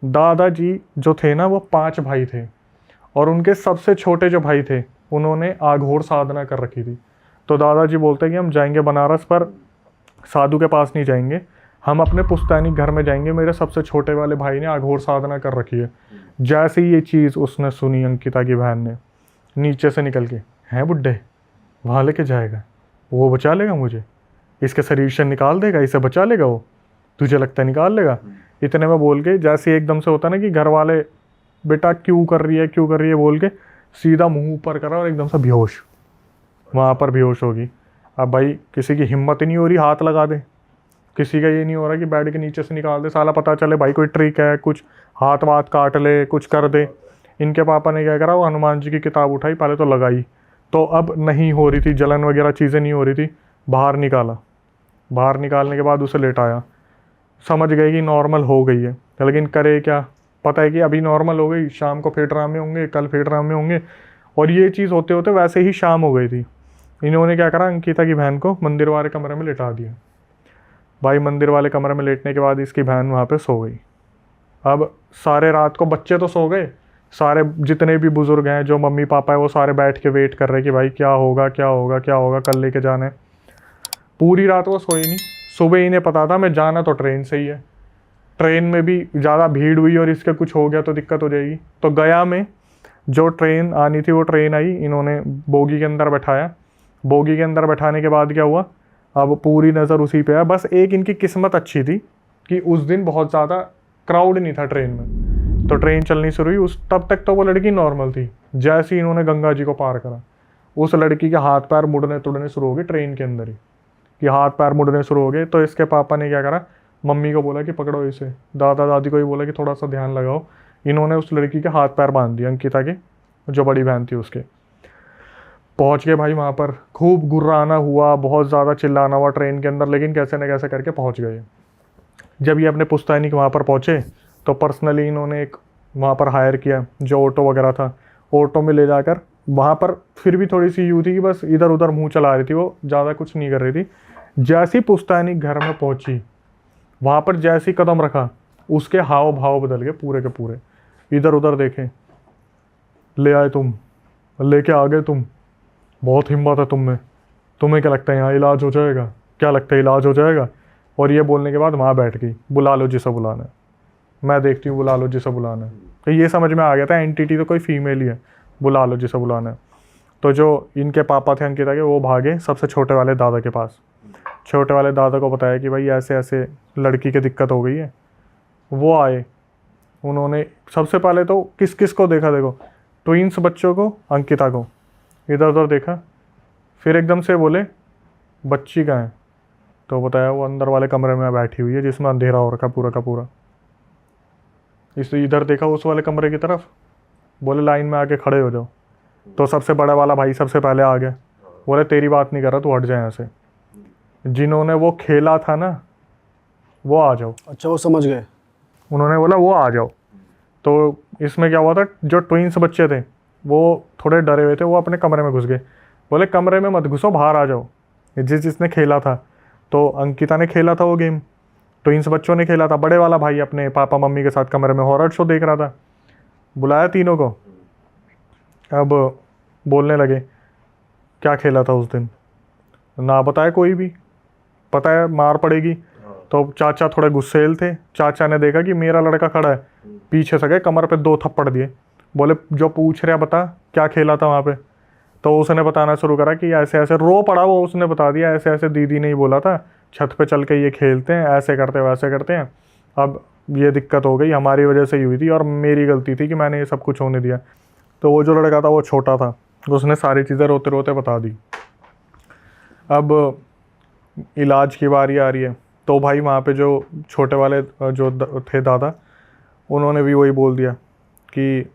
दादाजी जो थे ना वो 5 भाई थे, और उनके सबसे छोटे जो भाई थे उन्होंने आघोर साधना कर रखी थी। तो दादाजी बोलते हैं कि हम जाएंगे बनारस, पर साधु के पास नहीं जाएंगे, हम अपने पुश्तैनी घर में जाएंगे, मेरे सबसे छोटे वाले भाई ने आघोर साधना कर रखी है। जैसे ही ये चीज़ उसने सुनी अंकिता की बहन ने, नीचे से निकल के, हैं बुड्ढे वहाँ लेके जाएगा, वो बचा लेगा मुझे, इसके शरीर से निकाल देगा, इसे बचा लेगा, वो तुझे लगता है निकाल लेगा? इतने में बोल के जैसे एकदम से होता ना कि घर वाले बेटा क्यों कर रही है क्यों कर रही है बोल के सीधा मुंह ऊपर करा और एकदम से बेहोश, वहाँ पर बेहोश होगी। अब भाई किसी की हिम्मत ही नहीं हो रही हाथ लगा दे, किसी का ये नहीं हो रहा कि बेड के नीचे से निकाल दे, साला पता चले भाई कोई ट्रिक है, कुछ हाथ वाथ काट ले, कुछ कर दे। इनके पापा ने क्या करा, वो हनुमान जी की किताब उठाई, पहले तो लगाई, तो अब नहीं हो रही थी जलन वगैरह चीज़ें नहीं हो रही थी, बाहर निकाला, बाहर निकालने के बाद उसे लेटाया, समझ गए कि नॉर्मल हो गई है, लेकिन करे क्या, पता है कि अभी नॉर्मल हो गई, शाम को फिर ड्रामे होंगे, कल फिर ड्रामे होंगे, और ये चीज़ होते होते वैसे ही शाम हो गई थी। इन्होंने क्या करा, अंकिता की बहन को मंदिर वाले कमरे में लेटा दिया। भाई मंदिर वाले कमरे में लेटने के बाद इसकी बहन वहाँ पे सो गई। अब सारे रात को बच्चे तो सो गए, सारे जितने भी बुजुर्ग हैं जो मम्मी पापा है वो सारे बैठ के वेट कर रहे कि भाई क्या होगा क्या होगा क्या होगा, कल लेके जाना है। पूरी रात वो सोई नहीं, सुबह इन्हें पता था मैं जाना तो ट्रेन से ही है, ट्रेन में भी ज़्यादा भीड़ हुई और इसके कुछ हो गया तो दिक्कत हो जाएगी। तो गया में जो ट्रेन आनी थी वो ट्रेन आई, इन्होंने बोगी के अंदर बैठाया, बोगी के अंदर बैठाने के बाद क्या हुआ, अब पूरी नज़र उसी पे है। बस एक इनकी किस्मत अच्छी थी कि उस दिन बहुत ज़्यादा क्राउड नहीं था ट्रेन में, तो ट्रेन चलनी शुरू हुई। उस तब तक तो वो लड़की नॉर्मल थी, जैसे ही इन्होंने गंगा जी को पार करा उस लड़की के हाथ पैर मुड़ने तुड़ने शुरू हो गए ट्रेन के अंदर ही, कि हाथ पैर मुड़ने शुरू हो गए। तो इसके पापा ने क्या करा, मम्मी को बोला कि पकड़ो इसे, दादा दादी को भी बोला कि थोड़ा सा ध्यान लगाओ। इन्होंने उस लड़की के हाथ पैर बांध दिए, अंकिता के जो बड़ी बहन थी उसके। पहुंच गए भाई वहाँ पर, खूब गुर्राना हुआ, बहुत ज़्यादा चिल्लाना हुआ ट्रेन के अंदर, लेकिन कैसे न कैसे करके पहुंच गए। जब ये अपने पुश्तैनी के वहाँ पर पहुँचे तो पर्सनली इन्होंने एक वहाँ पर हायर किया जो ऑटो वगैरह था, ऑटो में ले जाकर वहाँ पर फिर भी थोड़ी सी यूँ थी कि बस इधर उधर मुँह चला रही थी, वो ज़्यादा कुछ नहीं कर रही थी। जैसी पुश्तैनी घर में पहुँची, वहाँ पर जैसी कदम रखा, उसके हाव भाव बदल गए पूरे के पूरे। इधर उधर देखे, ले आए तुम, लेके आ गए तुम, बहुत हिम्मत है तुम में, तुम्हें क्या लगता है यहाँ इलाज हो जाएगा, क्या लगता है इलाज हो जाएगा? और ये बोलने के बाद वहाँ बैठ गई, बुला लो जिसे बुलाना है, मैं देखती हूँ, बुला लो जिसे बुलाना है। तो ये समझ में आ गया था एंटिटी तो कोई फीमेल ही है, बुला लो जिसे बुलाना है। तो जो इनके पापा थे अंकिता के, वो भागे सबसे छोटे वाले दादा के पास, छोटे वाले दादा को बताया कि भाई ऐसे ऐसे लड़की की दिक्कत हो गई है। वो आए, उन्होंने सबसे पहले तो किस किस को देखा, देखो ट्विंस बच्चों को, अंकिता को, इधर उधर देखा, फिर एकदम से बोले बच्ची कहाँ है? तो बताया वो अंदर वाले कमरे में बैठी हुई है जिसमें अंधेरा हो रखा पूरा का पूरा। इसलिए इधर देखा उस वाले कमरे की तरफ, बोले लाइन में आके खड़े हो जाओ। तो सबसे बड़ा वाला भाई सबसे पहले आ गया, बोले तेरी बात नहीं कर रहा, तू हट जाए यहाँ से, जिन्होंने वो खेला था ना वो आ जाओ। अच्छा, वो समझ गए, उन्होंने बोला वो आ जाओ। तो इसमें क्या हुआ था, जो ट्विंस बच्चे थे वो थोड़े डरे हुए थे, वो अपने कमरे में घुस गए, बोले कमरे में मत घुसो, बाहर आ जाओ। जिसने खेला था, तो अंकिता ने खेला था वो गेम, ट्विंस बच्चों ने खेला था, बड़े वाला भाई अपने पापा मम्मी के साथ कमरे में हॉरर शो देख रहा था। बुलाया तीनों को, अब बोलने लगे क्या खेला था उस दिन, ना बताए कोई भी, पता है मार पड़ेगी। तो चाचा थोड़े गुस्सेल थे, चाचा ने देखा कि मेरा लड़का खड़ा है, पीछे से गए कमर पे 2 थप्पड़ दिए, बोले जो पूछ रहा बता क्या खेला था वहाँ पे। तो उसने बताना शुरू करा कि ऐसे ऐसे, रो पड़ा वो, उसने बता दिया ऐसे ऐसे दीदी ने ही बोला था, छत पे चल के ये खेलते हैं, ऐसे करते वैसे करते हैं, अब ये दिक्कत हो गई, हमारी वजह से ही हुई थी और मेरी गलती थी कि मैंने ये सब कुछ होने दिया। तो वो जो लड़का था वो छोटा था, उसने सारी चीज़ें रोते रोते बता दी। अब इलाज की बारी आ रही है, तो भाई वहाँ पे जो छोटे वाले जो थे दादा, उन्होंने भी वही बोल दिया कि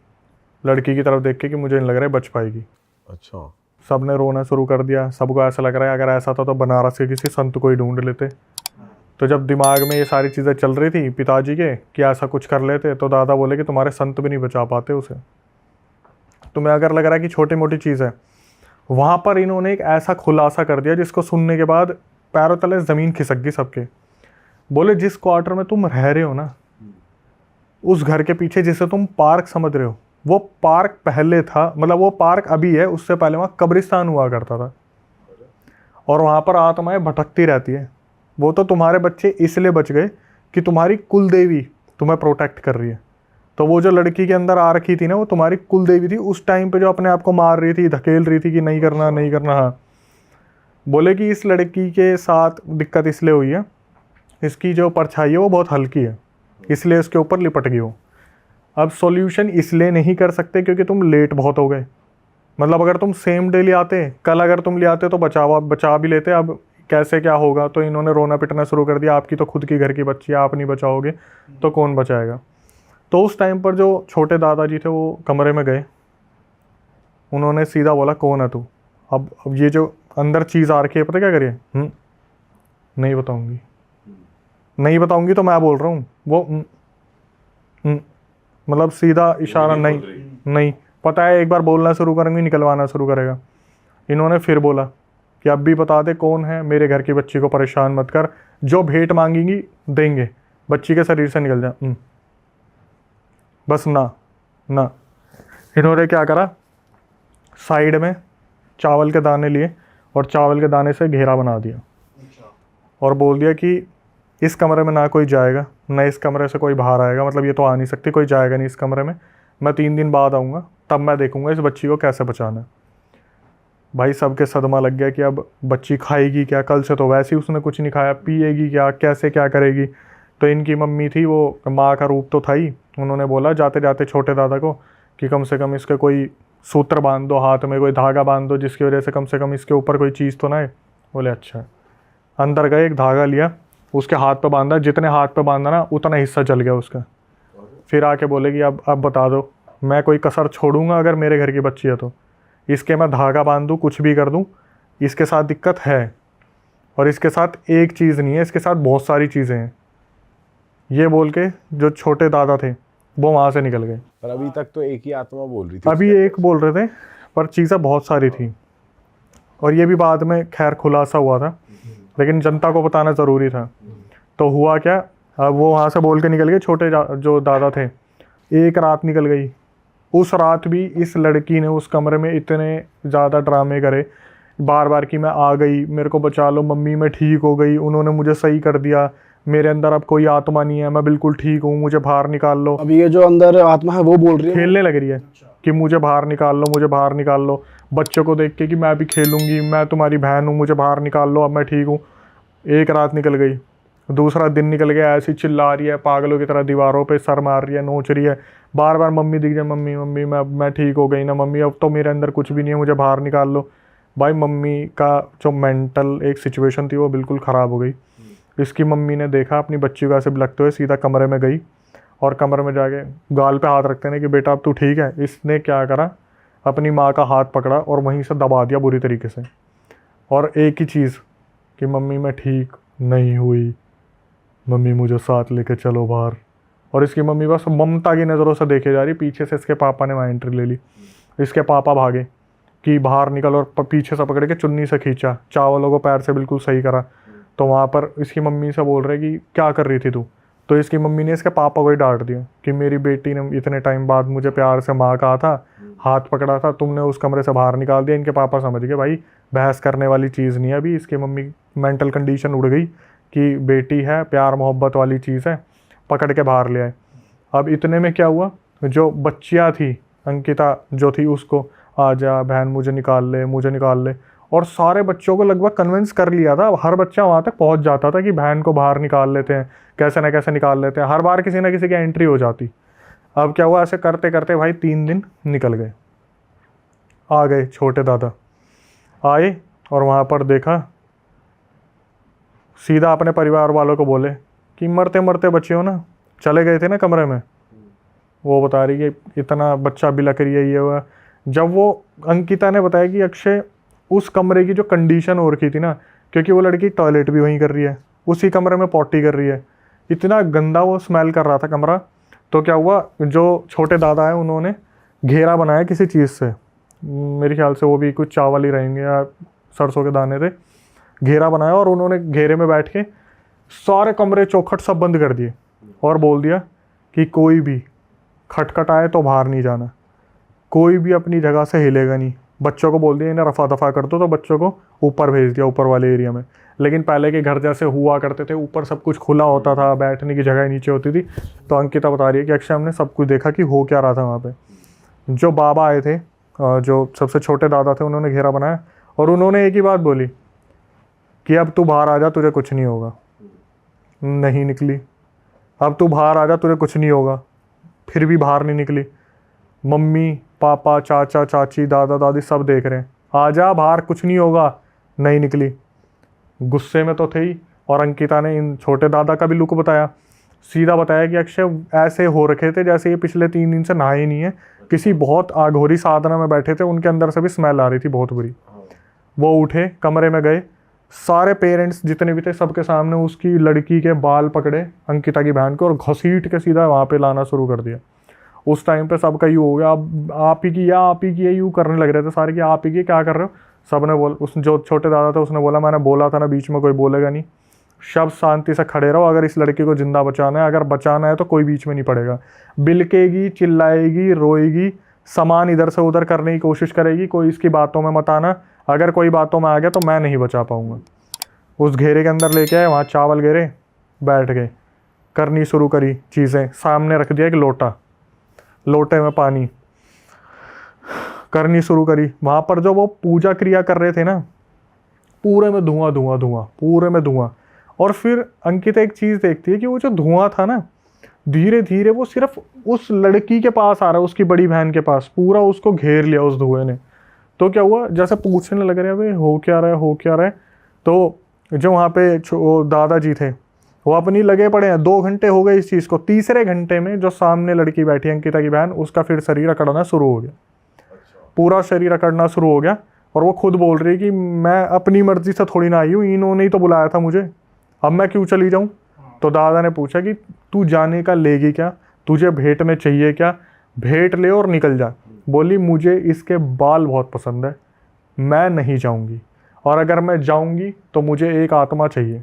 लड़की की तरफ देख के कि मुझे नहीं लग रहा है बच पाएगी। अच्छा, सब ने रोना शुरू कर दिया, सबको ऐसा लग रहा है अगर ऐसा था तो बनारस के किसी संत को ही ढूंढ लेते। तो जब दिमाग में ये सारी चीज़ें चल रही थी पिताजी के कि ऐसा कुछ कर लेते, तो दादा बोले कि तुम्हारे संत भी नहीं बचा पाते उसे, तुम्हें अगर लग रहा है कि छोटी मोटी चीज़ है। वहाँ पर इन्होंने एक ऐसा खुलासा कर दिया जिसको सुनने के बाद पैरों तले ज़मीन खिसक गई सबके। बोले जिस क्वार्टर में तुम रह रहे हो ना, उस घर के पीछे जिसे तुम पार्क समझ रहे हो, वो पार्क पहले था, मतलब वो पार्क अभी है, उससे पहले वहाँ कब्रिस्तान हुआ करता था। और वहाँ पर आत्माएं भटकती रहती है। वो तो तुम्हारे बच्चे इसलिए बच गए कि तुम्हारी कुल देवी तुम्हें प्रोटेक्ट कर रही है। तो वो जो लड़की के अंदर आ रखी थी ना, वो तुम्हारी कुल देवी थी उस टाइम पे, जो अपने आप को मार रही थी, धकेल रही थी कि नहीं करना नहीं करना। हाँ, बोले कि इस लड़की के साथ दिक्कत इसलिए हुई है, इसकी जो परछाई है वो बहुत हल्की है, इसलिए इसके ऊपर लिपट गई हो। अब सॉल्यूशन इसलिए नहीं कर सकते क्योंकि तुम लेट बहुत हो गए। मतलब अगर तुम सेम डे ले आते, कल अगर तुम ले आते तो बचा भी लेते। अब कैसे क्या होगा, तो इन्होंने रोना पिटना शुरू कर दिया, आपकी तो खुद की घर की बच्ची है, आप नहीं बचाओगे तो कौन बचाएगा। तो उस टाइम पर जो छोटे दादाजी थे वो कमरे में गए, उन्होंने सीधा बोला कौन है तू। अब ये जो अंदर चीज़ आ रखी है, पता क्या करिए, नहीं बताऊंगी, नहीं बताऊंगी, तो मैं बोल रहा हूँ वो मतलब सीधा इशारा, नहीं नहीं, पता है एक बार बोलना शुरू करेंगे निकलवाना शुरू करेगा। इन्होंने फिर बोला कि अब भी बता दे कौन है, मेरे घर की बच्ची को परेशान मत कर, जो भेंट मांगेंगी देंगे, बच्ची के शरीर से निकल जा। बस ना ना। इन्होंने क्या करा, साइड में चावल के दाने लिए और चावल के दाने से घेरा बना दिया और बोल दिया कि इस कमरे में ना कोई जाएगा, ना इस कमरे से कोई बाहर आएगा, मतलब ये तो आ नहीं सकती, कोई जाएगा नहीं इस कमरे में, मैं 3 दिन बाद आऊँगा, तब मैं देखूँगा इस बच्ची को कैसे बचाना है। भाई सबके सदमा लग गया कि अब बच्ची खाएगी क्या, कल से तो वैसे ही उसने कुछ नहीं खाया, पिएगी क्या, कैसे क्या करेगी। तो इनकी मम्मी थी, वो माँ का रूप तो था ही, उन्होंने बोला जाते जाते छोटे दादा को कि कम से कम इसके कोई सूत्र बांध दो, हाथ में कोई धागा बांध दो, जिसकी वजह से कम इसके ऊपर कोई चीज़ तो ना है। बोले अच्छा। अंदर गए, एक धागा लिया, उसके हाथ पे बांधा, जितने हाथ पे बांधा ना उतना हिस्सा जल गया उसका। फिर आके बोले कि अब बता दो, मैं कोई कसर छोड़ूंगा अगर मेरे घर की बच्ची है तो, इसके मैं धागा बांध दूँ, कुछ भी कर दूँ, इसके साथ दिक्कत है, और इसके साथ एक चीज़ नहीं है, इसके साथ बहुत सारी चीज़ें हैं। ये बोल के जो छोटे दादा थे वो वहाँ से निकल गए। पर अभी तक तो एक ही आत्मा बोल रही थी, अभी एक बोल रहे थे, पर चीज़ें बहुत सारी थी, और ये भी बाद में खैर खुलासा हुआ था, लेकिन जनता को बताना ज़रूरी था। तो हुआ क्या, अब वो वहाँ से बोल के निकल गए, छोटे जो दादा थे। एक रात निकल गई, उस रात भी इस लड़की ने उस कमरे में इतने ज़्यादा ड्रामे करे, बार बार कि मैं आ गई, मेरे को बचा लो मम्मी, मैं ठीक हो गई, उन्होंने मुझे सही कर दिया, मेरे अंदर अब कोई आत्मा नहीं है, मैं बिल्कुल ठीक हूँ, मुझे बाहर निकाल लो। अभी ये जो अंदर आत्मा है वो बोल रही है, खेलने लग रही है कि मुझे बाहर निकाल लो, मुझे बाहर निकाल लो, बच्चों को देख के कि मैं भी खेलूंगी, मैं तुम्हारी बहन हूँ, मुझे बाहर निकाल लो, अब मैं ठीक हूँ। एक रात निकल गई, दूसरा दिन निकल गया, ऐसी चिल्ला रही है पागलों की तरह, दीवारों पे सर मार रही है, नोच रही है, बार बार मम्मी दिख जाए, मम्मी मम्मी मैं ठीक हो गई ना मम्मी, अब तो मेरे अंदर कुछ भी नहीं है, मुझे बाहर निकाल लो। भाई मम्मी का जो मेंटल एक सिचुएशन थी वो बिल्कुल ख़राब हो गई। इसकी मम्मी ने देखा अपनी बच्ची को ऐसे लगते हुए, सीधा कमरे में गई और कमरे में जाके गाल पे हाथ रखते हैं कि बेटा अब तू ठीक है। इसने क्या करा, अपनी माँ का हाथ पकड़ा और वहीं से दबा दिया बुरी तरीके से, और एक ही चीज़ कि मम्मी मैं ठीक नहीं हुई, मम्मी मुझे साथ लेके चलो बाहर। और इसकी मम्मी बस ममता की नज़रों से देखे जा रही, पीछे से इसके पापा ने वहाँ एंट्री ले ली। इसके पापा भागे कि बाहर निकल, और पीछे से पकड़ के चुन्नी से खींचा, चावलों को पैर से बिल्कुल सही करा। तो वहाँ पर इसकी मम्मी से बोल रहे कि क्या कर रही थी तू, तो इसकी मम्मी ने इसके पापा को ही डांट दिया कि मेरी बेटी ने इतने टाइम बाद मुझे प्यार से माँ कहा था, हाथ पकड़ा था, तुमने उस कमरे से बाहर निकाल दिया। इनके पापा समझ गए भाई बहस करने वाली चीज़ नहीं है अभी। इसकी मम्मी मेंटल कंडीशन उड़ गई कि बेटी है, प्यार मोहब्बत वाली चीज़ है, पकड़ के बाहर ले आए। अब इतने में क्या हुआ, जो बच्चियाँ थी, अंकिता जो थी, उसको आ जा बहन मुझे निकाल ले, मुझे निकाल ले, और सारे बच्चों को लगभग कन्विंस कर लिया था। हर बच्चा वहाँ तक पहुँच जाता था कि बहन को बाहर निकाल लेते हैं, कैसे ना कैसे निकाल लेते हैं, हर बार किसी ना किसी की एंट्री हो जाती। अब क्या हुआ, ऐसे करते करते भाई 3 दिन निकल गए। आ गए छोटे दादा, आए और वहाँ पर देखा, सीधा अपने परिवार वालों को बोले कि मरते मरते बच्चे हो ना, चले गए थे ना कमरे में। वो बता रही कि इतना बच्चा बिलक रही है, ये हुआ। जब वो अंकिता ने बताया कि अक्षय उस कमरे की जो कंडीशन हो रखी थी ना, क्योंकि वो लड़की टॉयलेट भी वहीं कर रही है, उसी कमरे में पॉटी कर रही है, इतना गंदा वो स्मेल कर रहा था कमरा। तो क्या हुआ, जो छोटे दादा हैं उन्होंने घेरा बनाया किसी चीज़ से, मेरे ख्याल से वो भी कुछ चावल ही रहेंगे या सरसों के दाने थे, घेरा बनाया, और उन्होंने घेरे में बैठ के सारे कमरे चौखट सब बंद कर दिए और बोल दिया कि कोई भी खटखटाए तो बाहर नहीं जाना, कोई भी अपनी जगह से हिलेगा नहीं। बच्चों को बोल दिया इन्हें रफा दफा कर दो, तो बच्चों को ऊपर भेज दिया, ऊपर वाले एरिया में। लेकिन पहले के घर जैसे हुआ करते थे, ऊपर सब कुछ खुला होता था, बैठने की जगह नीचे होती थी। तो अंकिता बता रही है कि अक्षय हमने सब कुछ देखा कि हो क्या रहा था वहाँ पे। जो बाबा आए थे, जो सबसे छोटे दादा थे, उन्होंने घेरा बनाया और उन्होंने एक ही बात बोली कि अब तू बाहर आ जा, तुझे कुछ नहीं होगा। नहीं निकली। अब तू बाहर आ जा, तुझे कुछ नहीं होगा। फिर भी बाहर नहीं निकली। मम्मी पापा चाचा चाची दादा दादी सब देख रहे हैं, आ जा बाहर, कुछ नहीं होगा। नहीं निकली। गुस्से में तो थे ही। और अंकिता ने इन छोटे दादा का भी लुक बताया, सीधा बताया कि अक्षय ऐसे हो रखे थे जैसे ये पिछले 3 दिन से नहाए ही नहीं है, किसी बहुत आघोरी साधना में बैठे थे, उनके अंदर से भी स्मेल आ रही थी बहुत बुरी। वो उठे, कमरे में गए, सारे पेरेंट्स जितने भी थे सबके सामने उसकी लड़की के बाल पकड़े, अंकिता की बहन को, और घसीट के सीधा वहाँ पे लाना शुरू कर दिया। उस टाइम पे सबका यूँ हो गया, अब आप ही की या आप ही की है, यूँ करने लग रहे थे सारे कि आप ही की, क्या कर रहे हो। सब ने उस जो छोटे दादा थे उसने बोला मैंने बोला था ना बीच में कोई बोलेगा नहीं, सब शांति से खड़े रहो, अगर इस लड़की को जिंदा बचाना है, अगर बचाना है तो कोई बीच में नहीं पड़ेगा। बिलकेगी, चिल्लाएगी, रोएगी, सामान इधर से उधर करने की कोशिश करेगी, कोई इसकी बातों में मत आना, अगर कोई बातों में आ गया तो मैं नहीं बचा पाऊंगा। उस घेरे के अंदर लेके आए, वहाँ चावल घेरे, बैठ गए, करनी शुरू करी चीज़ें। सामने रख दिया एक लोटा, लोटे में पानी, करनी शुरू करी। वहाँ पर जो वो पूजा क्रिया कर रहे थे ना, पूरे में धुआं धुआं धुआं, पूरे में धुआं। और फिर अंकिता एक चीज़ देखती है कि वो जो धुआं था ना, धीरे धीरे वो सिर्फ उस लड़की के पास आ रहा है, उसकी बड़ी बहन के पास, पूरा उसको घेर लिया उस धुएं ने। तो क्या हुआ, जैसे पूछने लग रहे हैं भाई हो क्या रहा है, हो क्या रहा है। तो जो वहाँ पे दादाजी थे वो अपनी लगे पड़े हैं। 2 घंटे हो गए इस चीज़ को। तीसरे घंटे में जो सामने लड़की बैठी अंकिता की बहन, उसका फिर शरीर अकड़ना शुरू हो गया, पूरा शरीर अकड़ना शुरू हो गया। और वो खुद बोल रही है कि मैं अपनी मर्जी से थोड़ी ना आई हूँ, इन्होंने ही तो बुलाया था मुझे, अब मैं क्यों चली जाऊँ। तो दादा ने पूछा कि तू जाने का लेगी क्या, तुझे भेंट में चाहिए क्या, भेंट ले और निकल जा। बोली मुझे इसके बाल बहुत पसंद है, मैं नहीं जाऊँगी, और अगर मैं जाऊँगी तो मुझे एक आत्मा चाहिए।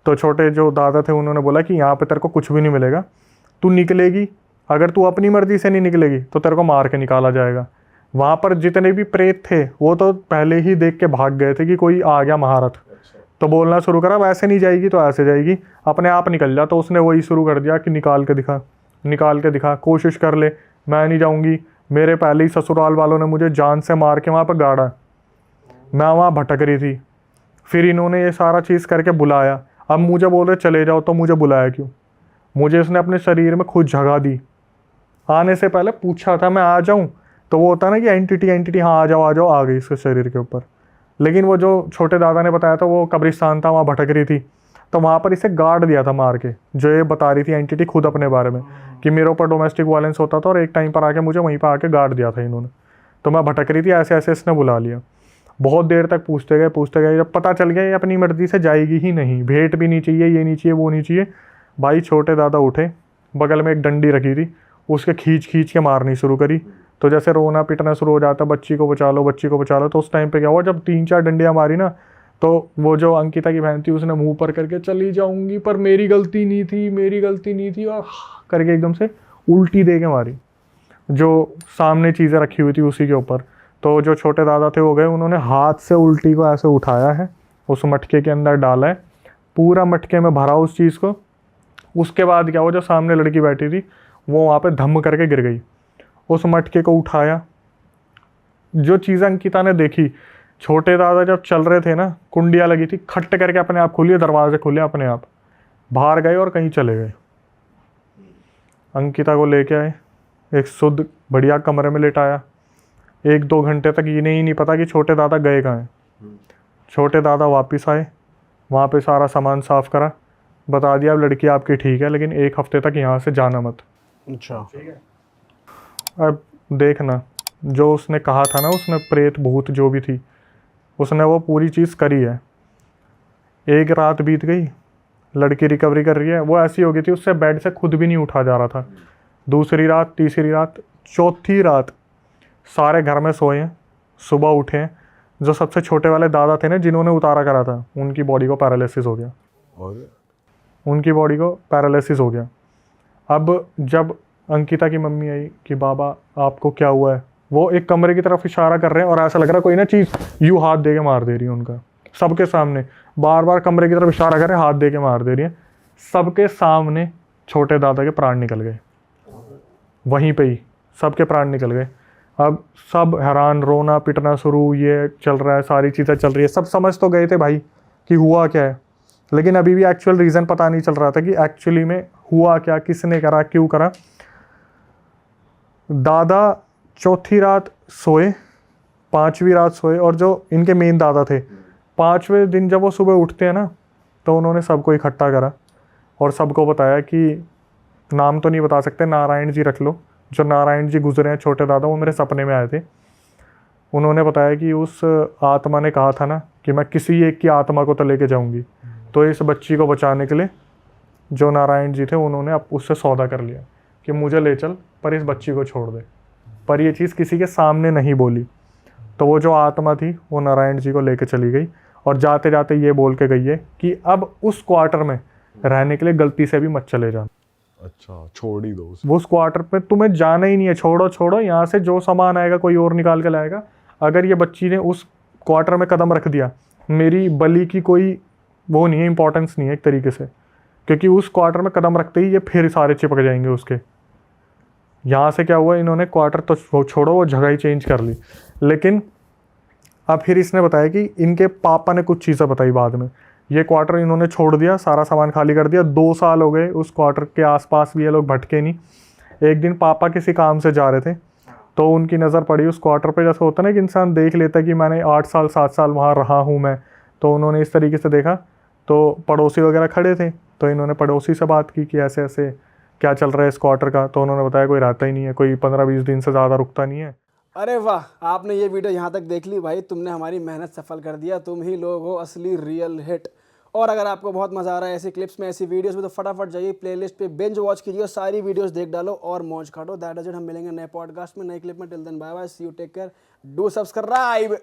तो छोटे जो दादा थे उन्होंने बोला कि यहाँ पे तेरे को कुछ भी नहीं मिलेगा, तू निकलेगी, अगर तू अपनी मर्जी से नहीं निकलेगी तो तेरे को मार के निकाला जाएगा। वहाँ पर जितने भी प्रेत थे वो तो पहले ही देख के भाग गए थे कि कोई आ गया महारथ। तो बोलना शुरू करा, वैसे नहीं जाएगी तो ऐसे जाएगी, अपने आप निकल जा। तो उसने वही शुरू कर दिया कि निकाल के दिखा, निकाल के दिखा, कोशिश कर ले, मैं नहीं जाऊँगी, मेरे पहले ही ससुराल वालों ने मुझे जान से मार के वहाँ पर गाड़ा, मैं वहाँ भटक रही थी। फिर इन्होंने ये सारा चीज़ करके बुलाया, अब मुझे बोल रहे चले जाओ, तो मुझे बुलाया क्यों। मुझे इसने अपने शरीर में खुद जगह दी, आने से पहले पूछा था मैं आ जाऊँ, तो वो होता ना कि एंटिटी हाँ आ जाओ, आ गई इसके शरीर के ऊपर। लेकिन वो जो छोटे दादा ने बताया था वो कब्रिस्तान था, वहाँ भटक रही थी, तो वहाँ पर इसे गाड़ दिया था मार के। जो ये बता रही थी एंटिटी खुद अपने बारे में कि मेरे ऊपर डोमेस्टिक वायलेंस होता था और एक टाइम पर आके मुझे वहीं पर आके गाड़ दिया था इन्होंने, तो मैं भटक रही थी, ऐसे ऐसे इसने बुला लिया। बहुत देर तक पूछते गए, जब पता चल गया ये अपनी मर्जी से जाएगी ही नहीं, भेंट भी नहीं चाहिए, ये नहीं चाहिए, वो नहीं चाहिए। भाई छोटे दादा उठे, बगल में एक डंडी रखी थी, उसके खींच के मारनी शुरू करी। तो जैसे रोना पिटना शुरू हो जाता, बच्ची को बचा लो, बच्ची को बचा लो। तो उस टाइम पे क्या हुआ, जब 3-4 डंडियाँ मारी ना, तो वो जो अंकिता की बहन थी उसने मुंह पर करके चली जाऊंगी पर मेरी गलती नहीं थी, मेरी गलती नहीं थी, और करके एकदम से उल्टी दे के मारी जो सामने चीज़ें रखी हुई थी उसी के ऊपर। तो जो छोटे दादा थे वो गए, उन्होंने हाथ से उल्टी को ऐसे उठाया है, उस मटके के अंदर डाला है, पूरा मटके में भरा उस चीज़ को। उसके बाद क्या हुआ, जो सामने लड़की बैठी थी वो वहाँ पे धम करके गिर गई। उस मटके को उठाया, जो चीज़ें अंकिता ने देखी, छोटे दादा जब चल रहे थे ना, कुंडियाँ लगी थी, खट्ट करके अपने आप खुली, दरवाजे खुले अपने आप, बाहर गए और कहीं चले गए। अंकिता को लेके आए, एक शुद्ध बढ़िया कमरे में लेटाया। 1-2 घंटे तक इन्हें ही नहीं पता कि छोटे दादा गए कहाँ हैं। छोटे दादा वापस आए, वहाँ पे सारा सामान साफ करा, बता दिया अब लड़की आपकी ठीक है, लेकिन 1 हफ्ते तक यहाँ से जाना मत। अच्छा, अब देखना, जो उसने कहा था ना, उसने प्रेत भूत जो भी थी, उसने वो पूरी चीज़ करी है। 1 रात बीत गई, लड़की रिकवरी कर रही है, वो ऐसी हो गई थी उससे बेड से खुद भी नहीं उठा जा रहा था। 2री रात, 3री रात, 4थी रात सारे घर में सोए हैं, सुबह उठे हैं। जो सबसे छोटे वाले दादा थे ना, जिन्होंने उतारा करा था, उनकी बॉडी को पैरालिसिस हो गया, और उनकी बॉडी को पैरालिसिस हो गया। अब जब अंकिता की मम्मी आई कि बाबा आपको क्या हुआ है, वो एक कमरे की तरफ इशारा कर रहे हैं और ऐसा लग रहा है कोई ना चीज़ यूँ हाथ दे के मार दे रही है उनका, सबके सामने बार बार कमरे की तरफ इशारा कर रहे हैं, हाथ दे के मार दे रही है। सबके सामने छोटे दादा के प्राण निकल गए, वहीं पे ही सबके प्राण निकल गए। अब सब हैरान, रोना पिटना शुरू, ये चल रहा है, सारी चीज़ें चल रही है। सब समझ तो गए थे भाई कि हुआ क्या है, लेकिन अभी भी एक्चुअल रीज़न पता नहीं चल रहा था कि एक्चुअली में हुआ क्या, किसने करा, क्यों करा। दादा चौथी रात सोए, पांचवी रात सोए, और जो इनके मेन दादा थे, पांचवें दिन जब वो सुबह उठते हैं ना, तो उन्होंने सबको इकट्ठा करा और सबको बताया कि नाम तो नहीं बता सकते, नारायण जी रख लो, जो नारायण जी गुजरे हैं छोटे दादा, वो मेरे सपने में आए थे। उन्होंने बताया कि उस आत्मा ने कहा था ना कि मैं किसी एक की आत्मा को तो लेके जाऊंगी, तो इस बच्ची को बचाने के लिए जो नारायण जी थे उन्होंने अब उससे सौदा कर लिया कि मुझे ले चल पर इस बच्ची को छोड़ दे। पर ये चीज़ किसी के सामने नहीं बोली, तो वो जो आत्मा थी वो नारायण जी को लेके चली गई और जाते जाते ये बोल के गई है कि अब उस क्वार्टर में रहने के लिए गलती से भी मत चले जाना। अच्छा, छोड़ ही दो उसे। वो उस क्वार्टर पे तुम्हें जाना ही नहीं है, छोड़ो छोड़ो, यहाँ से जो सामान आएगा कोई और निकाल के लाएगा। अगर ये बच्ची ने उस क्वार्टर में कदम रख दिया, मेरी बलि की कोई वो नहीं है, इंपॉर्टेंस नहीं है एक तरीके से, क्योंकि उस क्वार्टर में कदम रखते ही ये फिर सारे चिपक जाएंगे उसके। यहाँ से क्या हुआ, इन्होंने क्वार्टर तो वो छोड़ो, वो जगह ही चेंज कर ली। लेकिन अब फिर इसने बताया कि इनके पापा ने कुछ चीज़ें बताई बाद में। ये क्वार्टर इन्होंने छोड़ दिया, सारा सामान खाली कर दिया, 2 साल हो गए उस क्वार्टर के आसपास भी ये लोग भटके नहीं। एक दिन पापा किसी काम से जा रहे थे, तो उनकी नज़र पड़ी उस क्वार्टर पे। जैसे होता ना कि इंसान देख लेता है कि मैंने 8 साल 7 साल वहाँ रहा हूँ मैं, तो उन्होंने इस तरीके से देखा, तो पड़ोसी वगैरह खड़े थे, तो इन्होंने पड़ोसी से बात की कि ऐसे ऐसे क्या चल रहा है इस क्वार्टर का। तो उन्होंने बताया कोई रहता ही नहीं है, कोई 15-20 दिन से ज़्यादा रुकता नहीं है। अरे वाह, आपने ये वीडियो यहाँ तक देख ली भाई, तुमने हमारी मेहनत सफल कर दिया। तुम ही लोग हो असली रियल हिट। और अगर आपको बहुत मज़ा आ रहा है ऐसी क्लिप्स में, ऐसी वीडियोस में, तो फटाफट जाइए प्लेलिस्ट पे, बिंज वॉच कीजिए और सारी वीडियोस देख डालो और मौज काटो। That is it. हम मिलेंगे नए पॉडकास्ट में, नए क्लिप में। Till then bye bye, see you, take care, do subscribe.